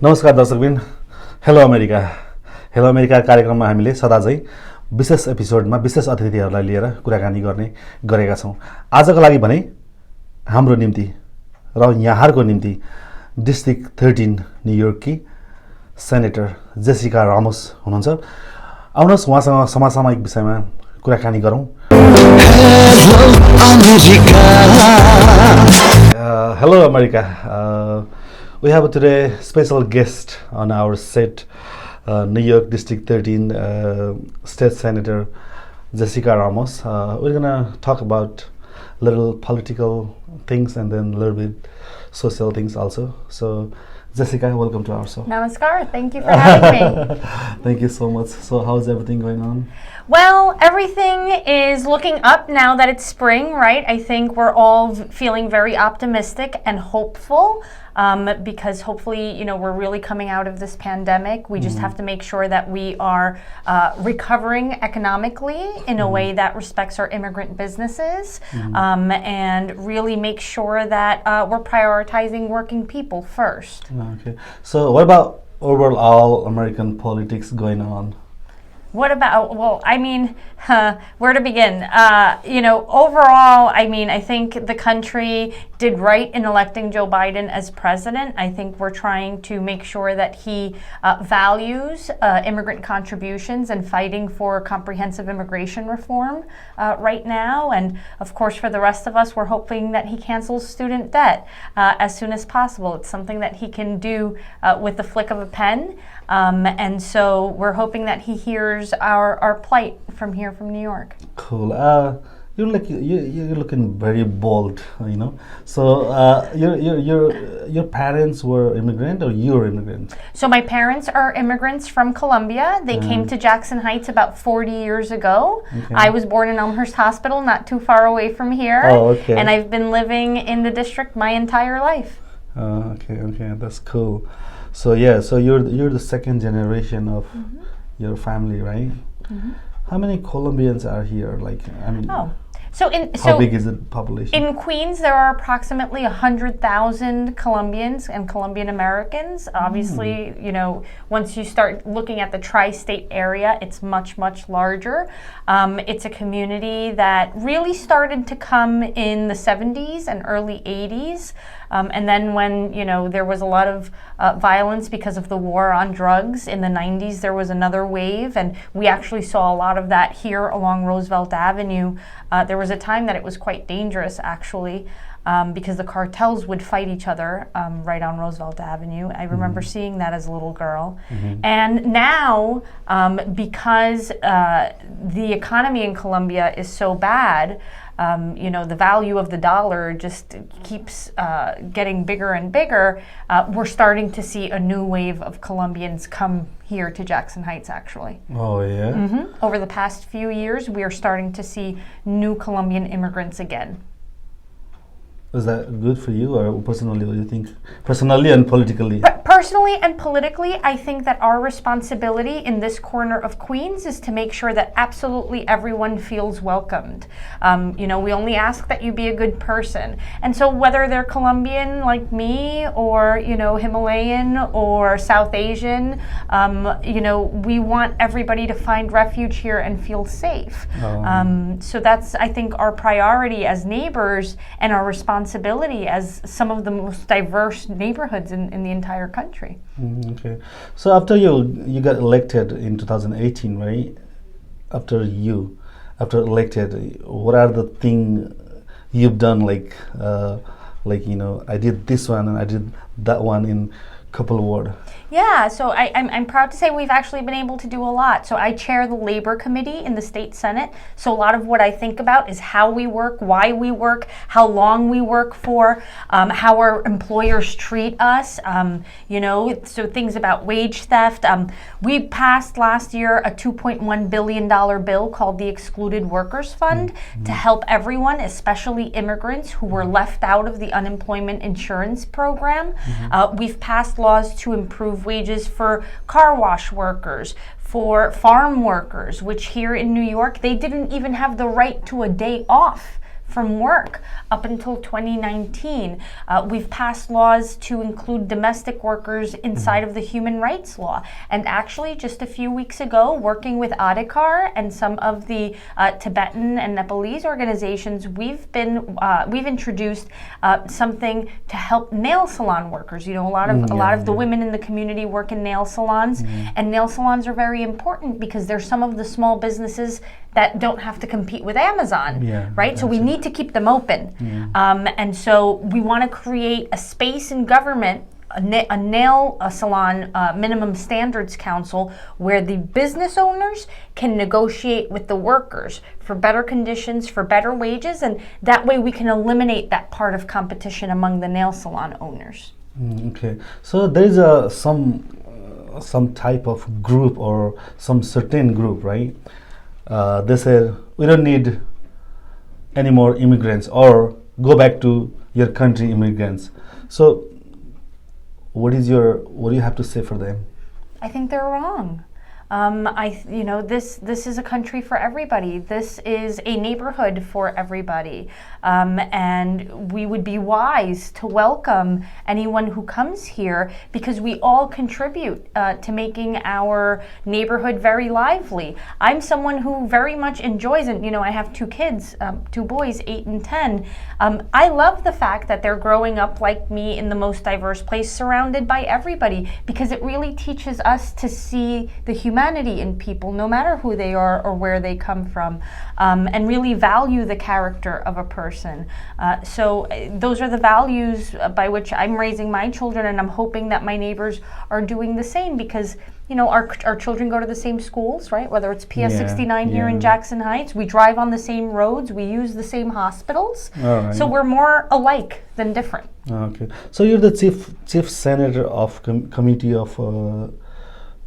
नमस्कार दर्शकबिन, hello America कार्यक्रममा हामीले सदा चाहिँ विशेष एपिसोडमा विशेष अतिथिहरूलाई लिएर कुराकानी गरेका छौँ। आजको लागि भने हाम्रो निम्ति र यहाँहरूको निम्ति डिस्ट्रिक्ट 13 न्युयोर्ककी सेनेटर जेसिका रामोस हुनुहुन्छ। आउनुहोस् उहाँसँग समसामयिक विषयमा कुराकानी गरौँ। Hello America. We have today special guest on our set, New York District 13 State Senator Jessica Ramos. We're gonna talk about little political things and then a little bit social things also. So Jessica, welcome to our show. Namaskar, thank you for having me. Thank you so much. So how's everything going on? Well, everything is looking up now that it's spring, right? I think we're all feeling very optimistic and hopeful because hopefully, we're really coming out of this pandemic. We just have to make sure that we are recovering economically in a way that respects our immigrant businesses and really make sure that we're prioritizing working people first. Okay. So what about overall American politics going on? What about, well, I mean, where to begin? Overall, I mean, I think the country did right in electing Joe Biden as president. I think we're trying to make sure that he values immigrant contributions and fighting for comprehensive immigration reform right now. And of course, for the rest of us, we're hoping that he cancels student debt as soon as possible. It's something that he can do with the flick of a pen. And so we're hoping that he hears our plight from here from New York. Cool. You're looking very bold, So your parents were immigrant or you're immigrant? So my parents are immigrants from Colombia. They came to Jackson Heights about 40 years ago. Okay. I was born in Elmhurst Hospital, not too far away from here. Oh, okay. And I've been living in the district my entire life. Okay, that's cool. So you're the second generation of your family, right? How many Colombians are here? How big is the population? In Queens, there are approximately 100,000 Colombians and Colombian Americans. Obviously, once you start looking at the tri-state area, it's much, much larger. It's a community that really started to come in the 70s and early 80s. And then when, there was a lot of violence because of the war on drugs in the 90s, there was another wave. And we actually saw a lot of that here along Roosevelt Avenue. There was a time that it was quite dangerous, actually, because the cartels would fight each other right on Roosevelt Avenue. I remember seeing that as a little girl. And now, because the economy in Colombia is so bad, the value of the dollar just keeps getting bigger and bigger. We're starting to see a new wave of Colombians come here to Jackson Heights, actually. Oh, yeah? Over the past few years, we are starting to see new Colombian immigrants again. Is that good for you, or personally, what do you think? Personally and politically? Personally and politically, I think that our responsibility in this corner of Queens is to make sure that absolutely everyone feels welcomed. We only ask that you be a good person. And so whether they're Colombian like me, or, Himalayan or South Asian, we want everybody to find refuge here and feel safe. So that's, I think, our priority as neighbors and our responsibility as some of the most diverse neighborhoods in the entire country. Okay. So after you got elected in 2018, right? After elected, what are the things you've done? I did this one and I did that one in couple of words. Yeah, so I'm proud to say we've actually been able to do a lot. So I chair the Labor Committee in the State Senate. So a lot of what I think about is how we work, why we work, how long we work for, how our employers treat us, so things about wage theft. We passed last year a $2.1 billion bill called the Excluded Workers Fund to help everyone, especially immigrants who were left out of the unemployment insurance program. We've passed laws to improve wages for car wash workers, for farm workers, which here in New York, they didn't even have the right to a day off from work. Up until 2019, we've passed laws to include domestic workers inside of the human rights law. And actually, just a few weeks ago, working with Adhikar and some of the Tibetan and Nepalese organizations, we've introduced something to help nail salon workers. You know, a lot of the women in the community work in nail salons, and nail salons are very important because they're some of the small businesses that don't have to compete with Amazon, right? So we need to keep them open. And so we want to create a space in government, a nail salon minimum standards council, where the business owners can negotiate with the workers for better conditions, for better wages, and that way we can eliminate that part of competition among the nail salon owners. Okay, so there is some type of group or some certain group, right? They say we don't need any more immigrants, or go back to your country, immigrants. So what do you have to say for them? I think they're wrong. This is a country for everybody. This is a neighborhood for everybody. And we would be wise to welcome anyone who comes here, because we all contribute to making our neighborhood very lively. I'm someone who very much enjoys it. You know, I have two kids, two boys, 8 and 10. I love the fact that they're growing up like me in the most diverse place, surrounded by everybody, because it really teaches us to see the humanity in people, no matter who they are or where they come from, and really value the character of a person. So those are the values by which I'm raising my children, and I'm hoping that my neighbors are doing the same, because you know, our children go to the same schools, right? Whether it's PS 69 here in Jackson Heights, we drive on the same roads, we use the same hospitals. So we're more alike than different. Okay. So you're the chief senator of Committee of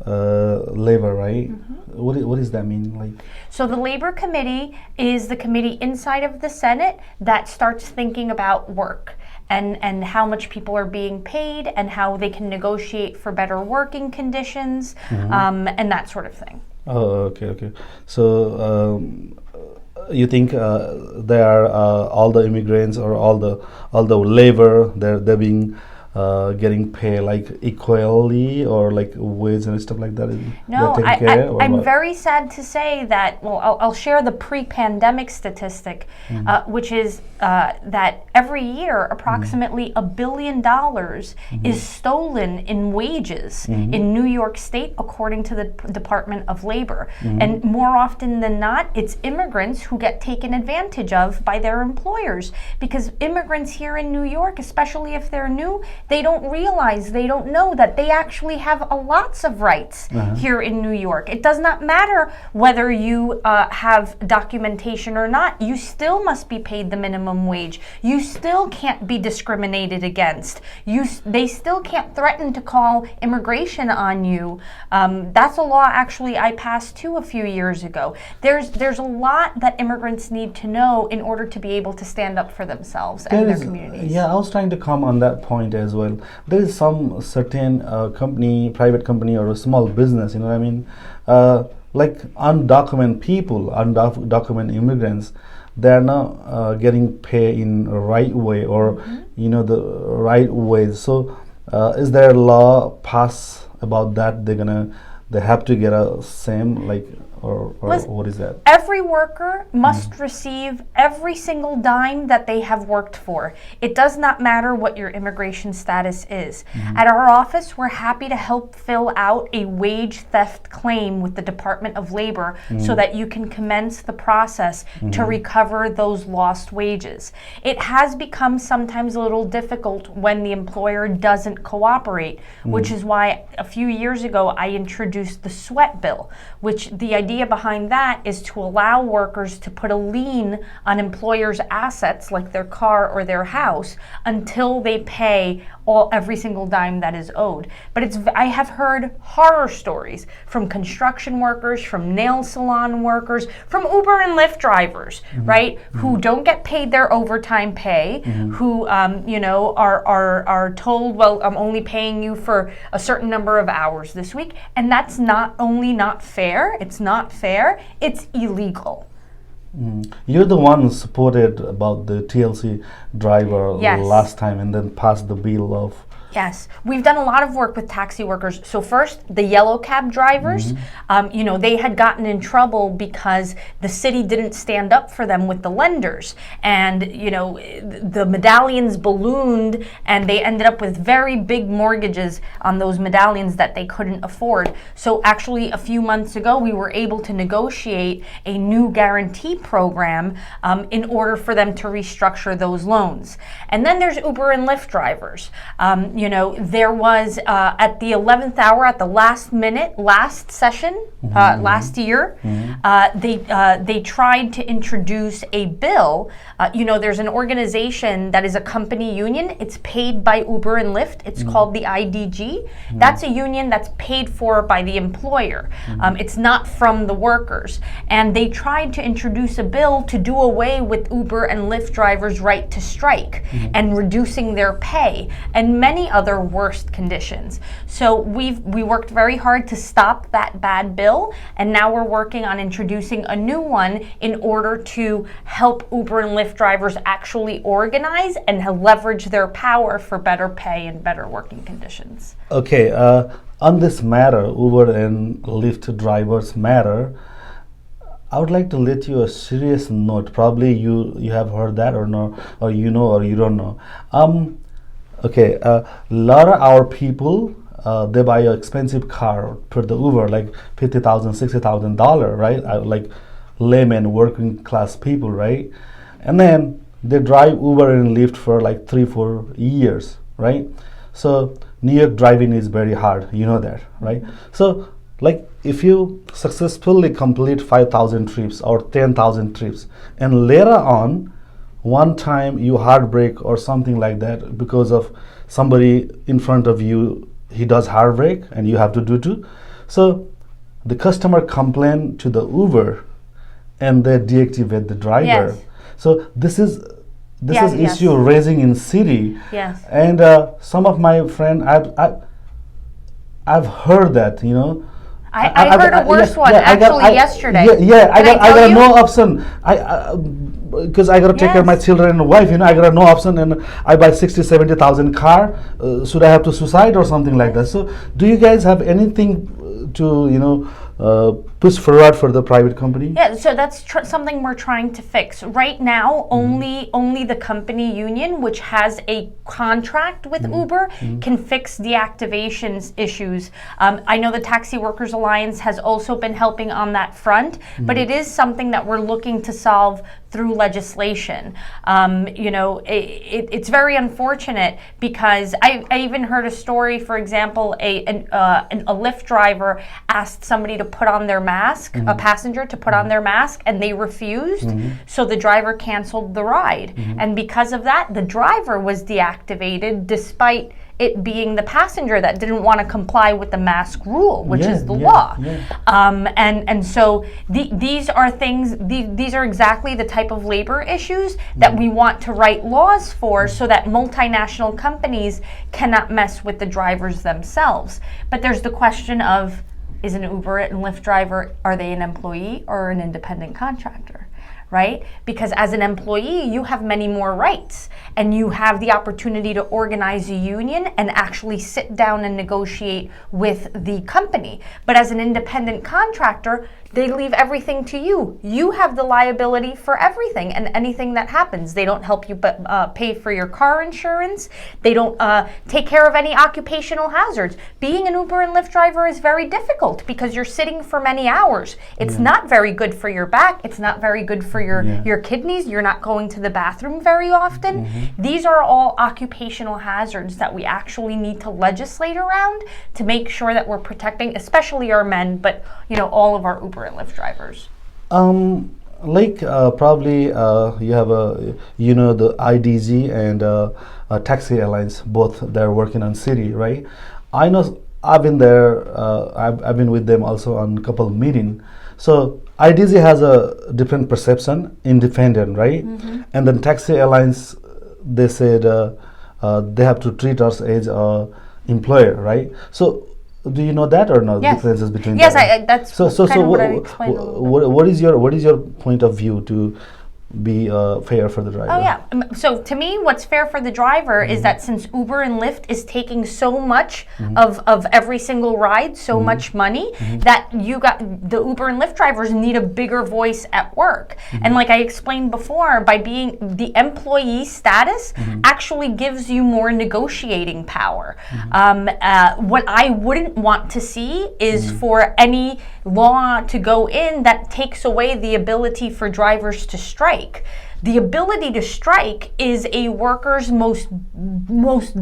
Labor, right? What does that mean? Like, so the Labor Committee is the committee inside of the Senate that starts thinking about work and how much people are being paid and how they can negotiate for better working conditions, and that sort of thing. Oh, okay. So you think they are all the immigrants or all the labor they're being getting paid like equally, or like wage and stuff like that? No, I'm very sad to say that, well, I'll share the pre-pandemic statistic, which is that every year approximately $1 billion is stolen in wages in New York State, according to the Department of Labor. And more often than not, it's immigrants who get taken advantage of by their employers, because immigrants here in New York, especially if they're new, they don't realize, they don't know that they actually have lots of rights here in New York. It does not matter whether you have documentation or not. You still must be paid the minimum wage. You still can't be discriminated against. They still can't threaten to call immigration on you. That's a law actually I passed too a few years ago. There's a lot that immigrants need to know in order to be able to stand up for themselves and their communities. Yeah, I was trying to come on that point as well. There is some certain company, private company, or a small business, you know what I mean? Like undocumented people, undocumented immigrants, they are not getting paid in the right way, or you know, the right way. So is there a law passed about that? They have to get a same, like, or what is that? Every worker must receive every single dime that they have worked for. It does not matter what your immigration status is. At our office, we're happy to help fill out a wage theft claim with the Department of Labor so that you can commence the process to recover those lost wages. It has become sometimes a little difficult when the employer doesn't cooperate, which is why a few years ago I introduced the sweat bill, which the idea behind that is to allow workers to put a lien on employers' assets like their car or their house until they pay every single dime that is owed. But I have heard horror stories from construction workers, from nail salon workers, from Uber and Lyft drivers, right, who don't get paid their overtime pay, who are told, well, I'm only paying you for a certain number of hours this week, and that's not only not fair, it's not fair, it's illegal. You're the one who supported about the TLC driver Yes. last time and then passed the bill of. Yes, we've done a lot of work with taxi workers. So first, the yellow cab drivers, you know, they had gotten in trouble because the city didn't stand up for them with the lenders. And, you know, the medallions ballooned and they ended up with very big mortgages on those medallions that they couldn't afford. So actually, a few months ago, we were able to negotiate a new guarantee program in order for them to restructure those loans. And then there's Uber and Lyft drivers. You know, there was at the 11th hour, at the last minute, last session, last year, they tried to introduce a bill. You know, there's an organization that is a company union. It's paid by Uber and Lyft. It's called the IDG. That's a union that's paid for by the employer. It's not from the workers. And they tried to introduce a bill to do away with Uber and Lyft drivers' right to strike and reducing their pay and many other worst conditions. So we worked very hard to stop that bad bill, and now we're working on introducing a new one in order to help Uber and Lyft drivers actually organize and leverage their power for better pay and better working conditions. Okay, on this matter, Uber and Lyft drivers matter, I would like to let you a serious note. Probably you have heard that or no, or you know or you don't know. Okay, a lot of our people, they buy an expensive car for the Uber, like $50,000, $60,000, right? Like layman, working class people, right? And then they drive Uber and Lyft for like 3-4 years, right? So New York driving is very hard, you know that, right? So like if you successfully complete 5,000 trips or 10,000 trips, and later on, one time you heartbreak or something like that because of somebody in front of you, he does heartbreak and you have to do too. So the customer complain to the Uber and they deactivate the driver. Yes. So this is Yes. issue raising in city. Yes. And some of my friend, I've heard that, you know. I heard a worse one yesterday. I got no option. Because I gotta take care of my children and wife, you know, I got no option, and I buy 60,000-70,000 car. Should I have to suicide or something like that? So, do you guys have anything to, you know, push forward for the private company? Yeah, so that's something we're trying to fix. Right now, only the company union, which has a contract with Uber, can fix deactivations issues. I know the Taxi Workers Alliance has also been helping on that front, but it is something that we're looking to solve through legislation. You know, it's very unfortunate because I even heard a story, for example, a Lyft driver asked somebody to put on their mask, a passenger to put on their mask, and they refused, so the driver canceled the ride. And because of that, the driver was deactivated despite it being the passenger that didn't want to comply with the mask rule, which is the law. And so these are things, these are exactly the type of labor issues that we want to write laws for, so that multinational companies cannot mess with the drivers themselves. But there's the question of, is an Uber and Lyft driver, are they an employee or an independent contractor? Right? Because as an employee, you have many more rights, and you have the opportunity to organize a union and actually sit down and negotiate with the company. But as an independent contractor, they leave everything to you. You have the liability for everything and anything that happens. They don't help you pay for your car insurance. They don't take care of any occupational hazards. Being an Uber and Lyft driver is very difficult because you're sitting for many hours. It's not very good for your back. It's not very good for your kidneys. You're not going to the bathroom very often. These are all occupational hazards that we actually need to legislate around to make sure that we're protecting, especially our men, but you know, all of our Uber and Lyft drivers. Probably you have you know, the IDG and Taxi Alliance, both they're working on city, right? I know, I've been there, I've been with them also on a couple of meetings. So IDG has a different perception, independent, right? And then Taxi Alliance, they said they have to treat us as a employer, right? So Do you know that or not? Yes. Differences between Yes, that? that's kind of what I explained a little bit. What is your point of view to be fair for the driver? Oh yeah. So to me, what's fair for the driver is that since Uber and Lyft is taking so much of every single ride, so much money, that the Uber and Lyft drivers need a bigger voice at work. And like I explained before, by being the employee status actually gives you more negotiating power. What I wouldn't want to see is for any law to go in that takes away the ability for drivers to strike. The ability to strike is a worker's most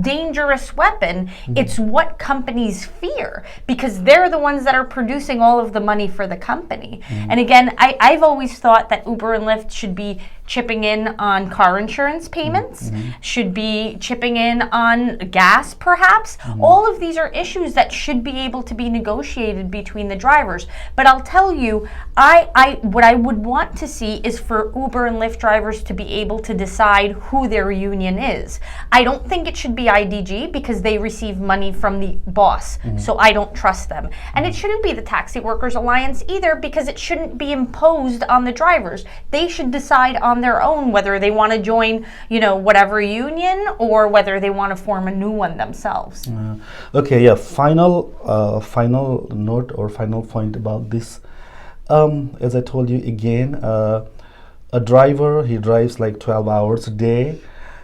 dangerous weapon. It's what companies fear because they're the ones that are producing all of the money for the company. And again, I've always thought that Uber and Lyft should be chipping in on car insurance payments, should be chipping in on gas perhaps. All of these are issues that should be able to be negotiated between the drivers. But I'll tell you, what I would want to see is for Uber and Lyft drivers to be able to decide who their union is. I don't think it should be IDG because they receive money from the boss, so I don't trust them. And it shouldn't be the Taxi Workers Alliance either because it shouldn't be imposed on the drivers. They should decide on their own whether they want to join, whatever union or whether they want to form a new one themselves. Okay, yeah. Final note or final point about this. As I told you again, a driver, he drives like 12 hours a day,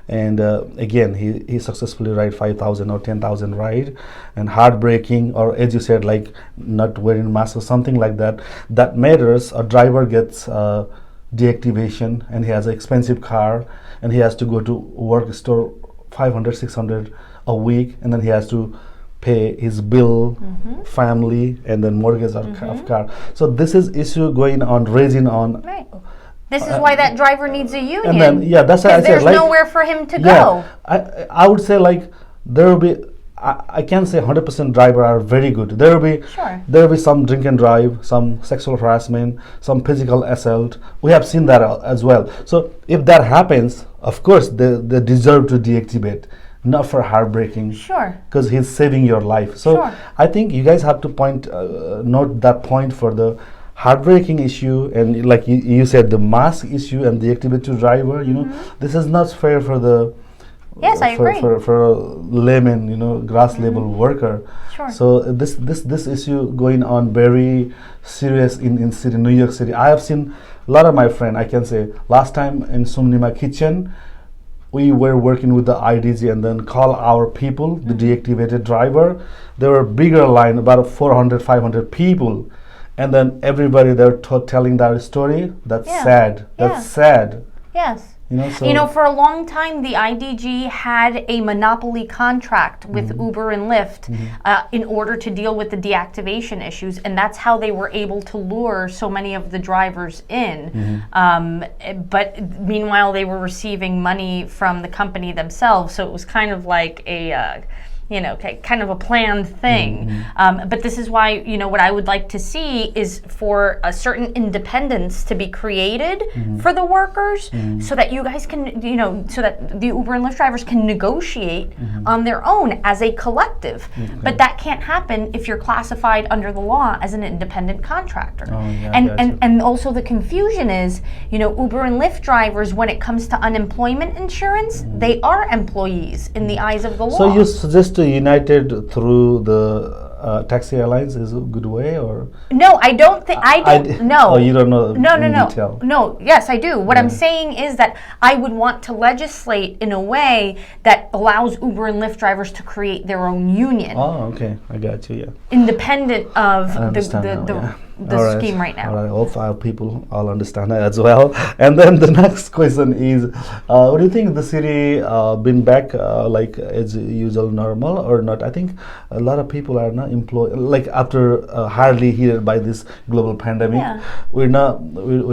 and again he successfully ride 5,000 or 10,000 ride, and heartbreaking, or as you said, like not wearing mask or something like that, that matters. A driver gets deactivation and he has an expensive car and he has to go to work store 500 600 a week, and then he has to pay his bill, family, and then mortgage of car. So this is issue going on, raising on. Right. This is why that driver needs a union. And then that's why I said there's like, nowhere for him to go. I would say like there will be. I can't say 100% driver are very good. There will be some drink and drive, some sexual harassment, some physical assault. We have seen that as well. So if that happens, of course they deserve to deactivate, not for heartbreaking. Sure. Because he's saving your life. So I think you guys have to note that point for the heartbreaking issue, and like you said, the mask issue and the deactivate driver. This is not fair for the. Yes, I agree. For a layman, grass level worker. Sure. So this issue going on very serious in New York City. I have seen a lot of my friends. I can say last time in Sumnima kitchen, we were working with the IDG and then call our people, the deactivated driver. There were bigger line, about 400, 500 people. And then everybody they're telling their story. That's sad. That's sad. Yes. So for a long time, the IDG had a monopoly contract with Uber and Lyft in order to deal with the deactivation issues, and that's how they were able to lure so many of the drivers in. But meanwhile, they were receiving money from the company themselves, so it was kind of like a kind of a planned thing. But this is why, what I would like to see is for a certain independence to be created for the workers so that you guys can, so that the Uber and Lyft drivers can negotiate on their own as a collective. But that can't happen if you're classified under the law as an independent contractor. And also the confusion is, Uber and Lyft drivers, when it comes to unemployment insurance, they are employees in the eyes of the law. So you suggest United through the taxi airlines is a good way, or no? I don't think no. Oh, you don't know? No. Detail. No. Yes, I do. What I'm saying is that I would want to legislate in a way that allows Uber and Lyft drivers to create their own union. Oh, okay, I got you. Yeah. Independent of the scheme right now. All right, all 5 people all understand that as well. And then the next question is, what do you think, the city been back like as usual normal or not? I think a lot of people are not employed, like after hardly hit by this global pandemic. We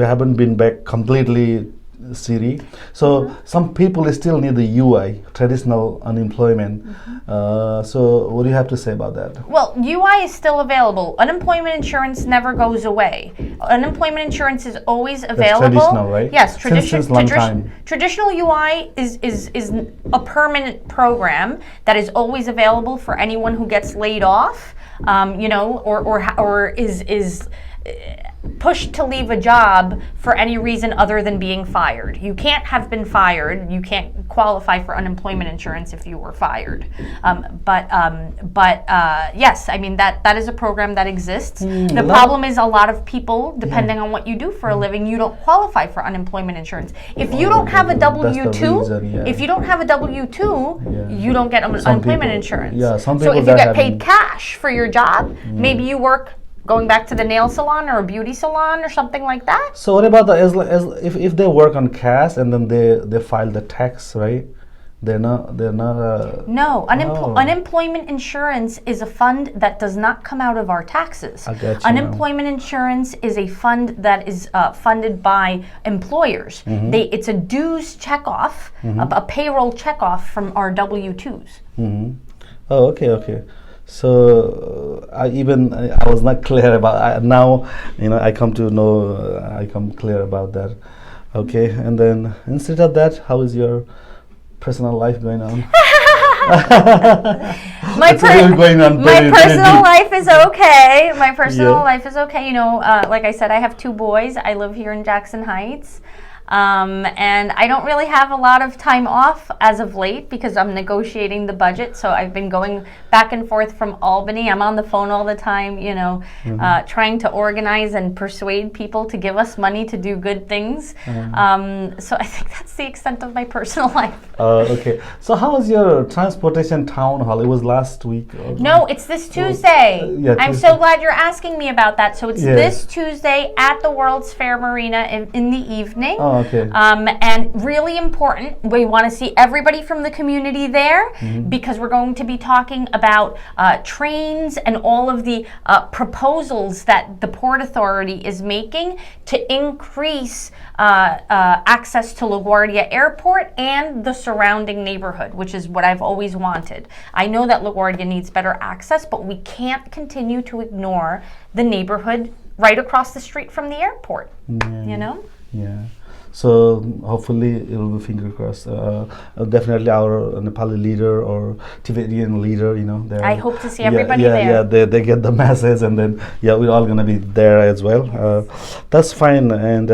haven't been back completely city. So some people still need the UI, traditional unemployment. So what do you have to say about that? Well, UI is still available. Unemployment insurance never goes away. Unemployment insurance is always available. That's traditional, right? Yes, Since long time. Traditional UI is a permanent program that is always available for anyone who gets laid off, you know, or is pushed to leave a job for any reason other than being fired. You can't have been fired. You can't qualify for unemployment insurance if you were fired. But yes, I mean that is a program that exists. The problem is a lot of people, depending on what you do for a living, you don't qualify for unemployment insurance. If you don't have a W-2, if you don't have a W-2, you don't get unemployment insurance. Yeah, some so people if you get paid cash for your job, maybe you work going back to the nail salon or a beauty salon or something like that. So what about if they work on cash and then they file the tax, right? They're not. No, unemployment insurance is a fund that does not come out of our taxes. I get you Unemployment insurance is a fund that is funded by employers. It's a dues checkoff, a payroll checkoff from our W-2s. Oh, okay. So I was not clear about now. You know, I come clear about that. Okay, and then instead of that, how is your personal life going on? My personal life is okay. My personal life is okay. You know, like I said, I have 2 boys. I live here in Jackson Heights. And I don't really have a lot of time off as of late because I'm negotiating the budget. So I've been going back and forth from Albany. I'm on the phone all the time, you know, trying to organize and persuade people to give us money to do good things. So I think that's the extent of my personal life. Okay. So how was your transportation town hall? It was last week. No, it's this Tuesday. I'm so glad you're asking me about that. So it's this Tuesday at the World's Fair Marina in the evening. Okay. And really important, we want to see everybody from the community there because we're going to be talking about trains and all of the proposals that the Port Authority is making to increase access to LaGuardia Airport and the surrounding neighborhood, which is what I've always wanted. I know that LaGuardia needs better access, but we can't continue to ignore the neighborhood right across the street from the airport, you know? Yeah. So hopefully it will be finger crossed. Definitely our Nepali leader or Tibetan leader, you know. I hope to see everybody there. Yeah, they get the message, and then we're all gonna be there as well. That's fine. And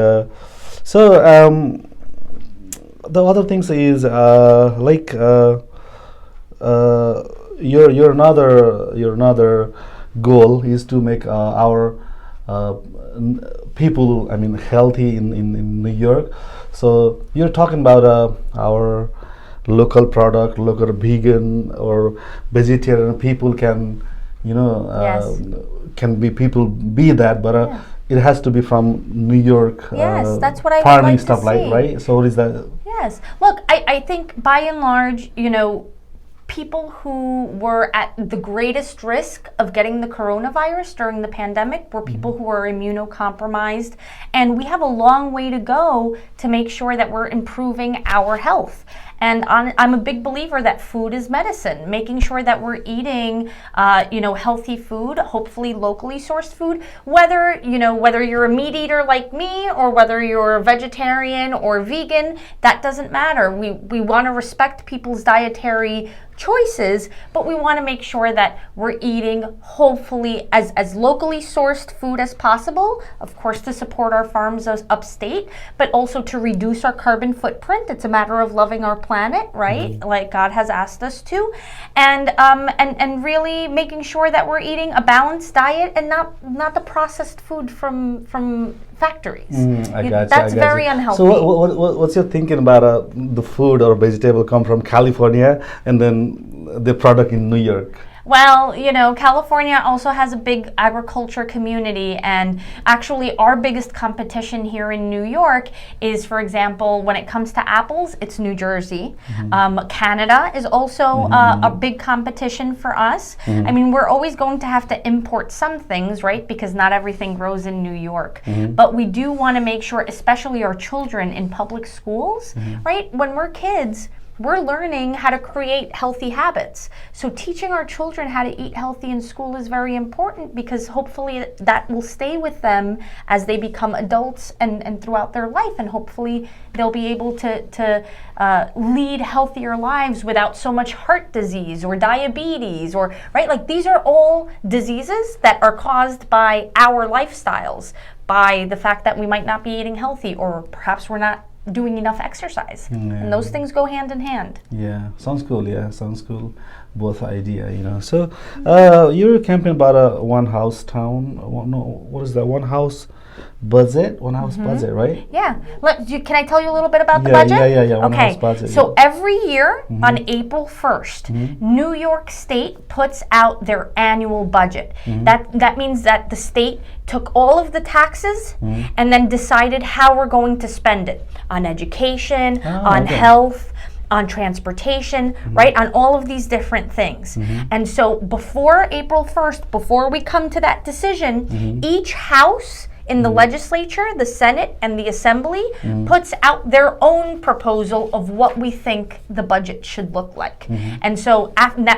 so the other things is like your another goal is to make our people, I mean, healthy in New York. So you're talking about our local product, local vegan or vegetarian people can, you know, can be that, but it has to be from New York. Yes, that's what I farming like stuff, to like see. Right. So what is that? Yes. Look, I think by and large, you know, people who were at the greatest risk of getting the coronavirus during the pandemic were people who were immunocompromised, and we have a long way to go to make sure that we're improving our health. And I'm a big believer that food is medicine, making sure that we're eating, you know, healthy food, hopefully locally sourced food, whether you're a meat eater like me or whether you're a vegetarian or vegan, that doesn't matter. We want to respect people's dietary choices, but we want to make sure that we're eating hopefully as locally sourced food as possible, of course to support our farms upstate, but also to reduce our carbon footprint. It's a matter of loving our planet, right? Like God has asked us to, and really making sure that we're eating a balanced diet and not the processed food from factories. That's very unhealthy. So what's your thinking about the food or vegetable come from California and then the product in New York? Well, you know, California also has a big agriculture community, and actually our biggest competition here in New York is, for example, when it comes to apples, it's New Jersey. Canada is also a big competition for us. I mean, we're always going to have to import some things, right? Because not everything grows in New York. But we do want to make sure, especially our children in public schools, right? When we're kids, we're learning how to create healthy habits. So teaching our children how to eat healthy in school is very important, because hopefully that will stay with them as they become adults and throughout their life. And hopefully they'll be able to lead healthier lives without so much heart disease or diabetes, or, right? Like, these are all diseases that are caused by our lifestyles, by the fact that we might not be eating healthy, or perhaps we're not doing enough exercise. And those things go hand in hand. Yeah, sounds cool. Yeah, sounds cool. Both idea, you know. So you're campaigning about a one house town. What is that? One house budget? One house budget, right? Yeah. Can I tell you a little bit about the budget? Yeah. One Okay. house budget. So every year on April 1st, New York State puts out their annual budget. That means that the state took all of the taxes and then decided how we're going to spend it on education, on health, on transportation, right? On all of these different things. And so before April 1st, before we come to that decision, each house in the legislature, the Senate, and the Assembly puts out their own proposal of what we think the budget should look like. And so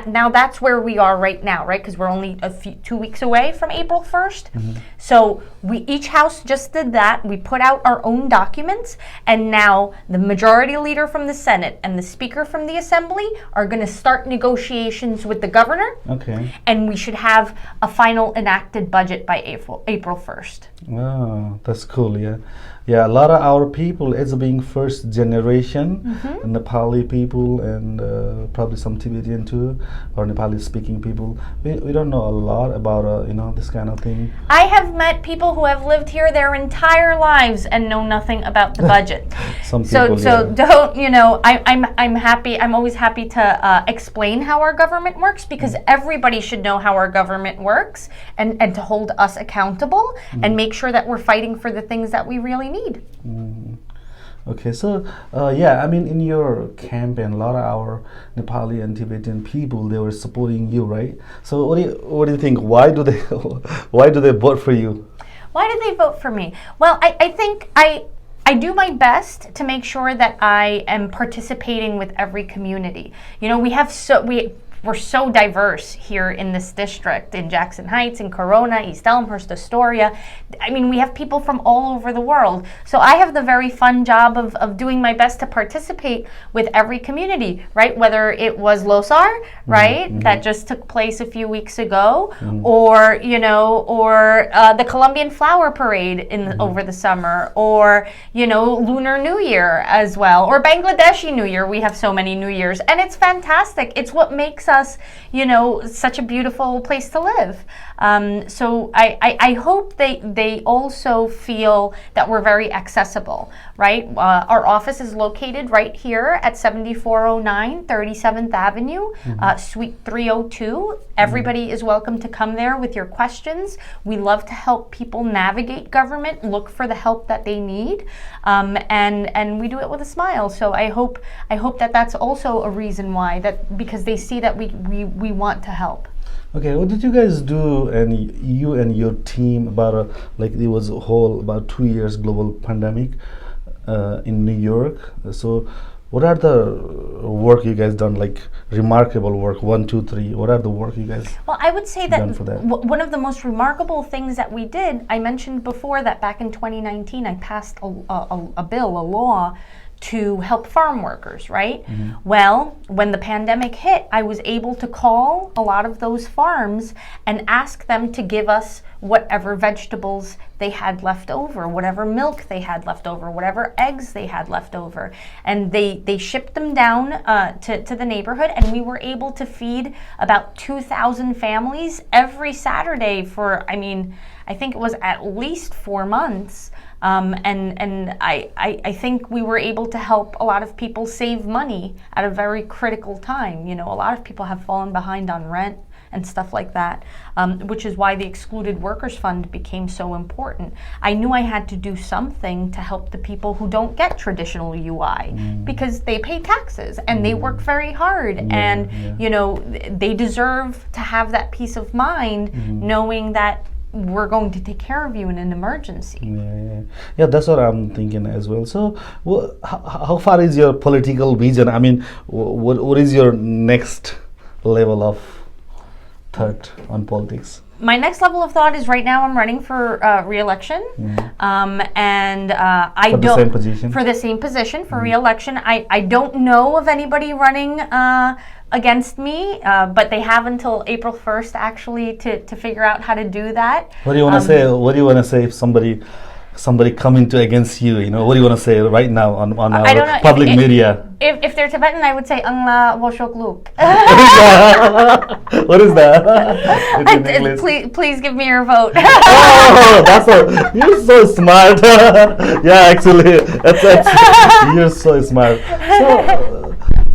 now that's where we are right now, right? Because we're only 2 weeks away from April 1st. So each house just did that. We put out our own documents, and now the majority leader from the Senate and the speaker from the Assembly are going to start negotiations with the governor. Okay. And we should have a final enacted budget by April 1st. Oh, that's cool. Yeah, a lot of our people is being first generation Nepali people, and probably some Tibetan too, or Nepali speaking people. We don't know a lot about you know, this kind of thing. I have met people who have lived here their entire lives and know nothing about the budget. Some people, so don't, you know, I'm happy. I'm always happy to explain how our government works, because everybody should know how our government works, and to hold us accountable and make sure that we're fighting for the things that we really need. Okay, so yeah, I mean, in your campaign, a lot of our Nepali and Tibetan people, they were supporting you, right? So what do you think? Why do they vote for you? Why did they vote for me? Well, I think I do my best to make sure that I am participating with every community. You know, we're so diverse here in this district, in Jackson Heights, in Corona, East Elmhurst, Astoria. I mean, we have people from all over the world. So I have the very fun job of doing my best to participate with every community, right? Whether it was Losar, right, that just took place a few weeks ago, or, you know, or the Colombian Flower Parade over the summer, or, you know, Lunar New Year as well, or Bangladeshi New Year. We have so many New Years, and it's fantastic. It's what makes us, you know, such a beautiful place to live. So I hope they also feel that we're very accessible, right? Our office is located right here at 7409 37th Avenue, Suite 302. Everybody is welcome to come there with your questions. We love to help people navigate government, look for the help that they need, and we do it with a smile. So I hope that that's also a reason why, that because they see that we want to help. Okay, what did you guys do, and you and your team, about like it was a whole about 2 years global pandemic in New York? So what are the work you guys done, like remarkable work, 1, 2, 3? What are the work you guys? Well, I would say that that? One of the most remarkable things that we did, I mentioned before that back in 2019 I passed a law to help farm workers, right? Well, when the pandemic hit, I was able to call a lot of those farms and ask them to give us whatever vegetables they had left over, whatever milk they had left over, whatever eggs they had left over. And they shipped them down to the neighborhood, and we were able to feed about 2,000 families every Saturday for, I mean, I think it was at least 4 months. And I think we were able to help a lot of people save money at a very critical time. You know, a lot of people have fallen behind on rent and stuff like that, which is why the Excluded Workers Fund became so important. I knew I had to do something to help the people who don't get traditional UI because they pay taxes and they work very hard, and you know, they deserve to have that peace of mind knowing that we're going to take care of you in an emergency. Yeah, that's what I'm thinking as well. So how far is your political vision? I mean, what is your next level of thought on politics? My next level of thought is right now I'm running for re-election, and I don't same position? For the same position for re-election. I don't know of anybody running against me, but they have until April 1st actually to figure out how to do that. What do you want to say? What do you want to say if somebody coming to against you? You know, what do you want to say right now on our public media? If they're Tibetan, I would say "Ang la woshok luk." What is that? Please give me your vote. Oh, you're so smart. Yeah, actually, you're so smart.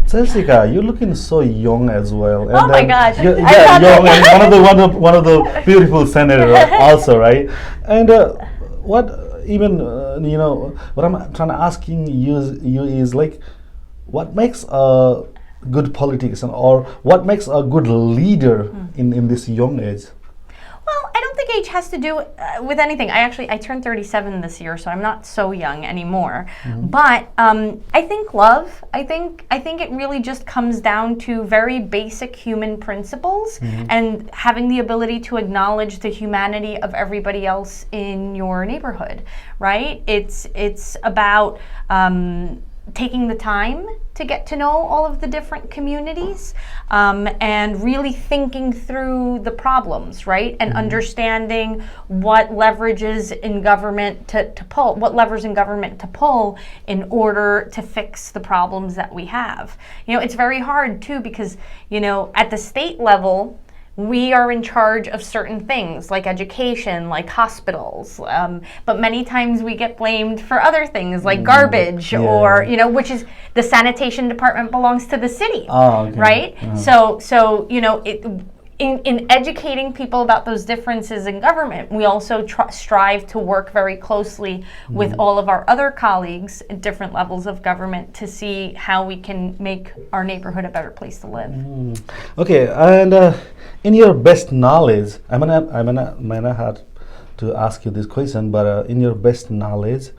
So, Jessica, you're looking so young as well. And oh my gosh! Young and one of the beautiful senators also, right? And you know, what I'm trying to asking you is like, what makes a good politician, or what makes a good leader in this young age? Well, I don't think age has to do with anything. I turned 37 this year, so I'm not so young anymore. But I think love. I think it really just comes down to very basic human principles and having the ability to acknowledge the humanity of everybody else in your neighborhood. Right? It's about taking the time to get to know all of the different communities, and really thinking through the problems, right? And understanding what leverages in government to pull, what levers in government to pull in order to fix the problems that we have. You know, it's very hard too, because, you know, at the state level, we are in charge of certain things like education, like hospitals, but many times we get blamed for other things like garbage, or, you know, which is the sanitation department belongs to the city, right? So you know, in educating people about those differences in government, we also strive to work very closely with all of our other colleagues at different levels of government to see how we can make our neighborhood a better place to live. Okay, and in your best knowledge, I might not have to ask you this question, but in your best knowledge,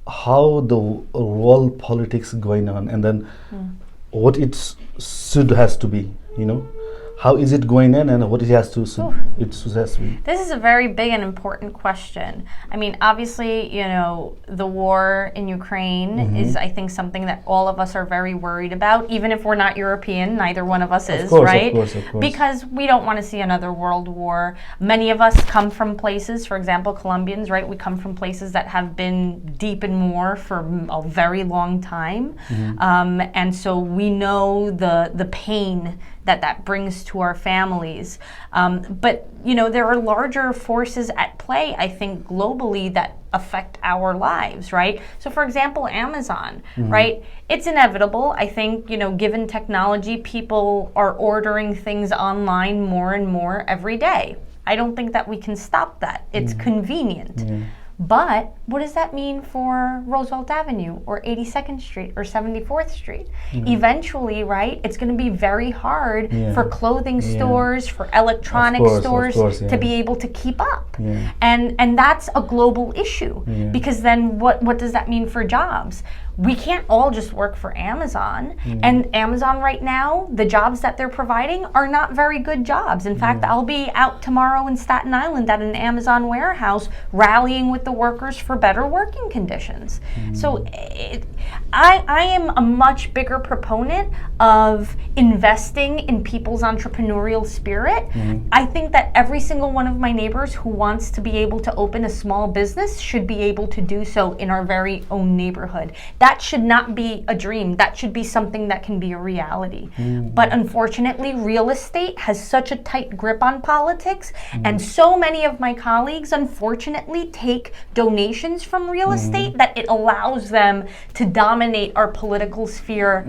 how the world politics going on, and then what it has to be, you know? How is it going in, and what it has to be? This is a very big and important question. I mean, obviously, you know, the war in Ukraine is, I think, something that all of us are very worried about. Even if we're not European, neither one of us is, right? Of course. Because we don't want to see another world war. Many of us come from places, for example, Colombians, right? We come from places that have been deep in war for a very long time. And so we know the pain that brings to our families. But, you know, there are larger forces at play, I think, globally that affect our lives, right? So, for example, Amazon, right? It's inevitable. I think, you know, given technology, people are ordering things online more and more every day. I don't think that we can stop that. It's convenient. But what does that mean for Roosevelt Avenue or 82nd Street or 74th Street? Eventually, right, it's going to be very hard for clothing stores, for electronic stores to be able to keep up. And that's a global issue, because then what does that mean for jobs? We can't all just work for Amazon. And Amazon right now, the jobs that they're providing are not very good jobs. In fact, I'll be out tomorrow in Staten Island at an Amazon warehouse rallying with the workers for better working conditions. So I am a much bigger proponent of investing in people's entrepreneurial spirit. I think that every single one of my neighbors who wants to be able to open a small business should be able to do so in our very own neighborhood. that should not be a dream. That should be something that can be a reality. But unfortunately, real estate has such a tight grip on politics, and so many of my colleagues, unfortunately, take donations from real estate that it allows them to dominate our political sphere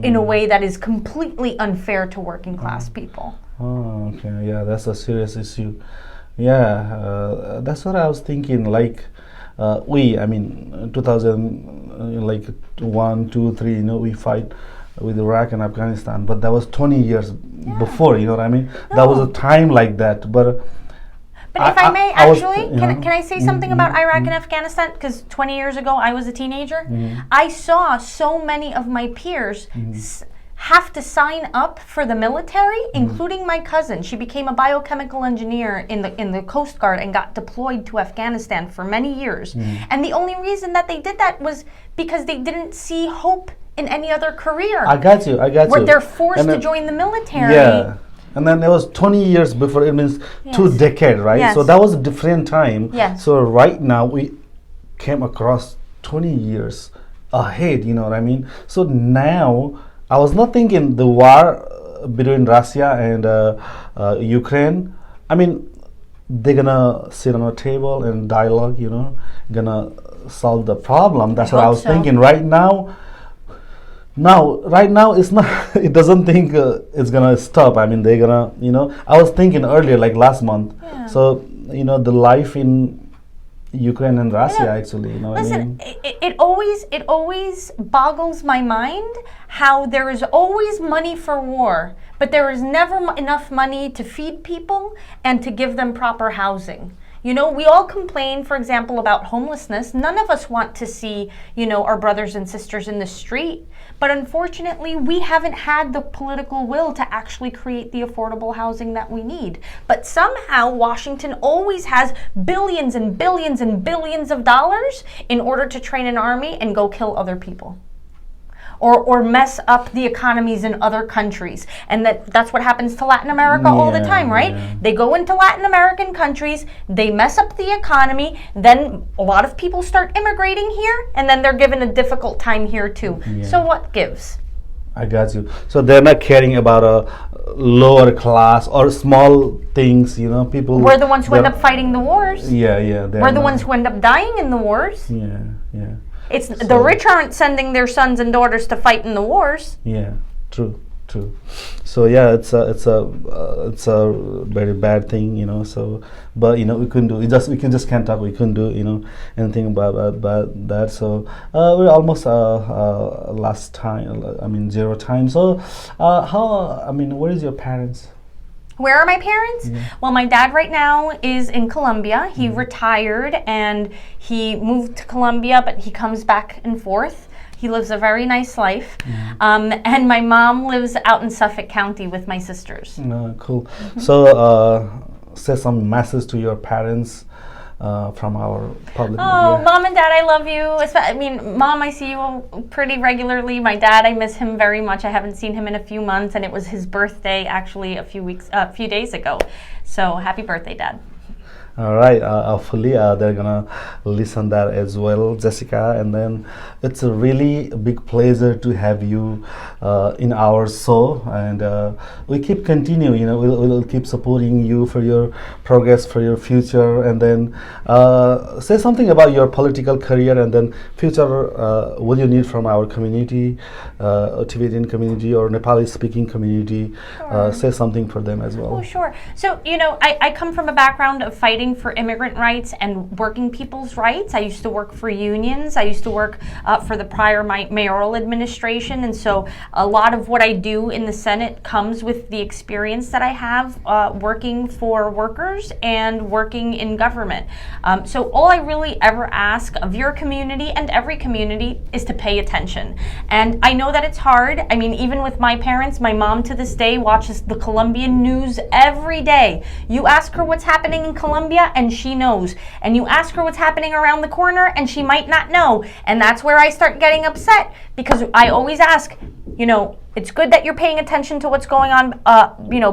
in a way that is completely unfair to working class people. Oh, okay. Yeah, that's a serious issue. Yeah, that's what I was thinking. Like, I mean, 2000, like 1, 2, 3, we fight with Iraq and Afghanistan, but that was 20 years before, you know what I mean? No. That was a time like that, but if I may, actually, can I say something about Iraq and Afghanistan? Because 20 years ago, I was a teenager. I saw so many of my peers have to sign up for the military, including my cousin. She became a biochemical engineer in the Coast Guard and got deployed to Afghanistan for many years. And the only reason that they did that was because they didn't see hope in any other career. I got you. Where they're forced to join the military. Yeah. And then it was 20 years before, it means 2 decades, right? Yes. So that was a different time. Yes. So right now we came across 20 years ahead, you know what I mean? So now, I was not thinking the war between Russia and Ukraine. I mean, they're gonna sit on a table and dialogue, gonna solve the problem. That's what I was thinking. Right now, it's not. It doesn't think it's gonna stop. I mean, they're gonna, I was thinking earlier, like last month. Yeah. So the life in Ukraine and Russia, actually, Listen, I mean? it always boggles my mind how there is always money for war, but there is never enough money to feed people and to give them proper housing. We all complain, for example, about homelessness. None of us want to see, our brothers and sisters in the street. But unfortunately, we haven't had the political will to actually create the affordable housing that we need. But somehow, Washington always has billions and billions and billions of dollars in order to train an army and go kill other people. Or mess up the economies in other countries. And that's what happens to Latin America all the time, right? Yeah. They go into Latin American countries, they mess up the economy, then a lot of people start immigrating here, and then they're given a difficult time here too. Yeah. So what gives? I got you. So they're not caring about a lower class or small things, people. We're the ones who end up fighting the wars. Yeah. We're the ones who end up dying in the wars. Yeah. It's the rich aren't sending their sons and daughters to fight in the wars. Yeah, true. So yeah, it's a very bad thing, So, but we couldn't do. We can't talk. We couldn't do anything about that. So we're almost last time. I mean 0 time. So where is your parents? Where are my parents? Well, my dad right now is in Colombia. He retired and he moved to Colombia, but he comes back and forth. He lives a very nice life. And my mom lives out in Suffolk County with my sisters. Cool. So say some message to your parents from our public media. Mom and Dad, I love you. Mom, I see you pretty regularly. My dad, I miss him very much. I haven't seen him in a few months, and it was his birthday actually a few days ago. So happy birthday, Dad. All right, hopefully they're gonna listen that as well, Jessica. And then it's a really big pleasure to have you in our show, and we keep continuing. We'll keep supporting you for your progress, for your future, and then say something about your political career, and then future what you need from our community, Tibetan community or Nepali speaking community. Sure. Say something for them as well. Oh, sure. So I come from a background of fighting for immigrant rights and working people's rights. I used to work for unions. I used to work for the prior mayoral administration, and so a lot of what I do in the Senate comes with the experience that I have working for workers and working in government. So all I really ever ask of your community and every community is to pay attention. And I know that it's hard. I mean, even with my parents, my mom to this day watches the Colombian news every day. You ask her what's happening in Colombia and she knows. And you ask her what's happening around the corner and she might not know. And that's where I start getting upset, because I always ask, It's good that you're paying attention to what's going on,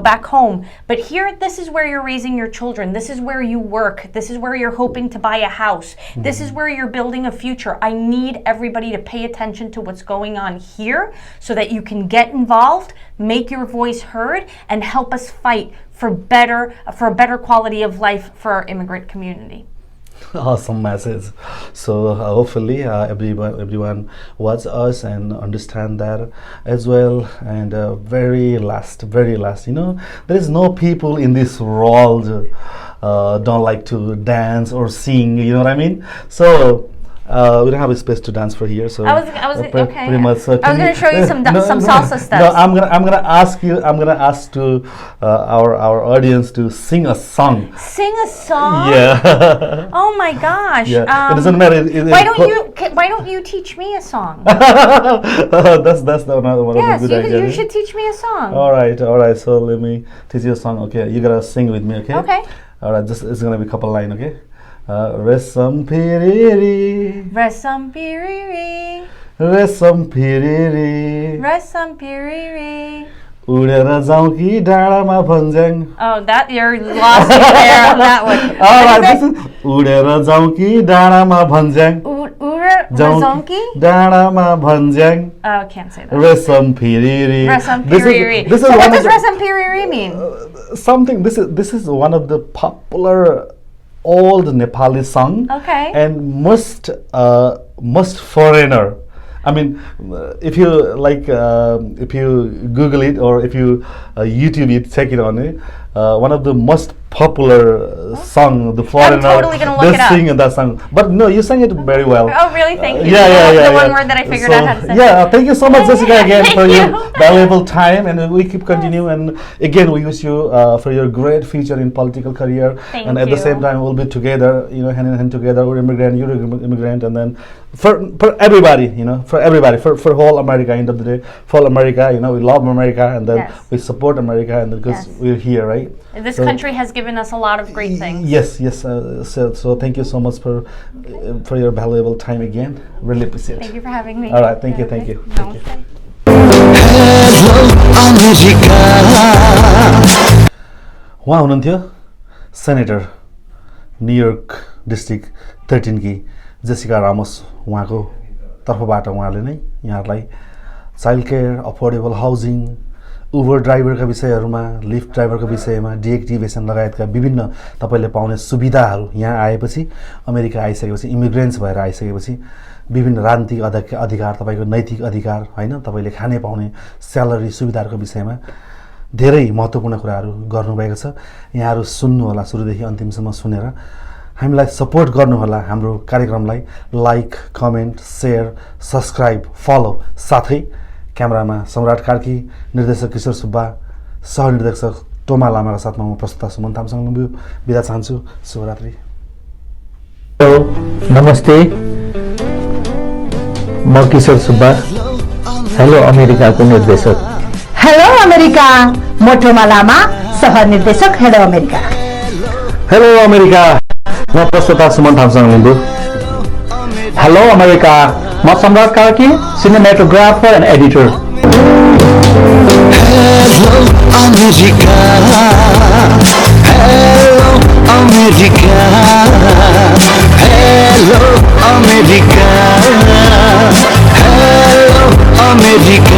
back home. But here, this is where you're raising your children. This is where you work. This is where you're hoping to buy a house. This is where you're building a future. I need everybody to pay attention to what's going on here so that you can get involved, make your voice heard, and help us fight for a better quality of life for our immigrant community. Awesome message. So hopefully everyone watch us and understand that as well. And very last, there is no people in this world don't like to dance or sing. You know what I mean? So. We don't have a space to dance for here, so I was okay. Pretty much. I was going to show you some salsa steps. No, I'm gonna ask you. I'm gonna ask to our audience to sing a song. Sing a song? Yeah. Oh my gosh. Yeah. It doesn't matter. Why don't you teach me a song? That's another one. Yes, of the good idea. you should teach me a song. All right. So let me teach you a song. Okay, you gotta sing with me. Okay. Okay. All right. It's gonna be a couple lines. Okay. Resam piriri, Resam piriri, resam piriri, Resam piriri. उडेर जाउँ कि डाँडामा भन्ज्याङ. Oh, that you're lost me there on that one. All right, this is उडेर जाउँ कि डाँडामा भन्ज्याङ. Jaung ki? डाँडामा भन्ज्याङ. Oh, can't say that. Resam piriri. Resam piriri. This is so one what of does Resam piriri mean? Something. This is one of the popular old Nepali song. Okay. And most foreigner. I mean, if you if you Google it or if you YouTube it, check it on it. One of the most popular song, the foreigner. I'm totally gonna look it up. They sing that song, but no, you sang it very well. Oh, really? Thank you. Yeah. The one word that I figured out how to say. Yeah, thank you so much, Jessica, again for you. your valuable time, and we keep continue. And again, we wish you for your great future in political career. Thank and at you. the same time, we'll be together, hand in hand together. We're immigrant, you're immigrant, and then for everybody, for whole America. End of the day, for all America, we love America, and then Yes. we support America, and because we're here, right? This country has given us a lot of great things. Yes. So thank you so much for your valuable time again. Really appreciate it. Thank you for having me. All right, thank you. Namaste. उहाँ हुनुहुन्थ्यो senator New York district 13 की Jessica Ramos. उहाँको तर्फबाट उहाँले नै यहाँहरूलाई child care, affordable housing, उबर ड्राइभरका विषयहरूमा, lift ड्राइभरको विषयमा, डिएक्टिभेसन लगायतका विभिन्न तपाईँले पाउने सुविधाहरू यहाँ आएपछि, अमेरिका आइसकेपछि, इमिग्रेन्ट्स भएर आइसकेपछि विभिन्न राजनीतिक अधिकार, तपाईँको नैतिक अधिकार, होइन, तपाईँले खाने पाउने स्यालेरी सुविधाहरूको विषयमा धेरै महत्त्वपूर्ण कुराहरू गर्नुभएको छ. यहाँहरू सुन्नुहोला, सुरुदेखि अन्तिमसम्म सुनेर हामीलाई सपोर्ट गर्नुहोला. हाम्रो कार्यक्रमलाई लाइक, कमेन्ट, सेयर, सब्सक्राइब, फलो, साथै क्यामेरामा सम्राट कार्की, निर्देशक किशोर सुब्बा, सहनिर्देशक टोमा लामाका साथमा म प्रस्तुता सुमन थामसुहाङ बिदा चाहन्छु. शुभरात्रि. हेलो, नमस्ते, म किशोर सुब्बा, हेलो अमेरिकाको निर्देशक. हेलो अमेरिका, म टोमा लामा, सहनिर्देशक हेलो अमेरिका. हेलो अमेरिका, म प्रस्तुता सुमन थामसुहाङ लिम्बू. हेलो अमेरिका, म Samrat Karki, cinematographer and editor. Hello America, hello America, hello America, hello America.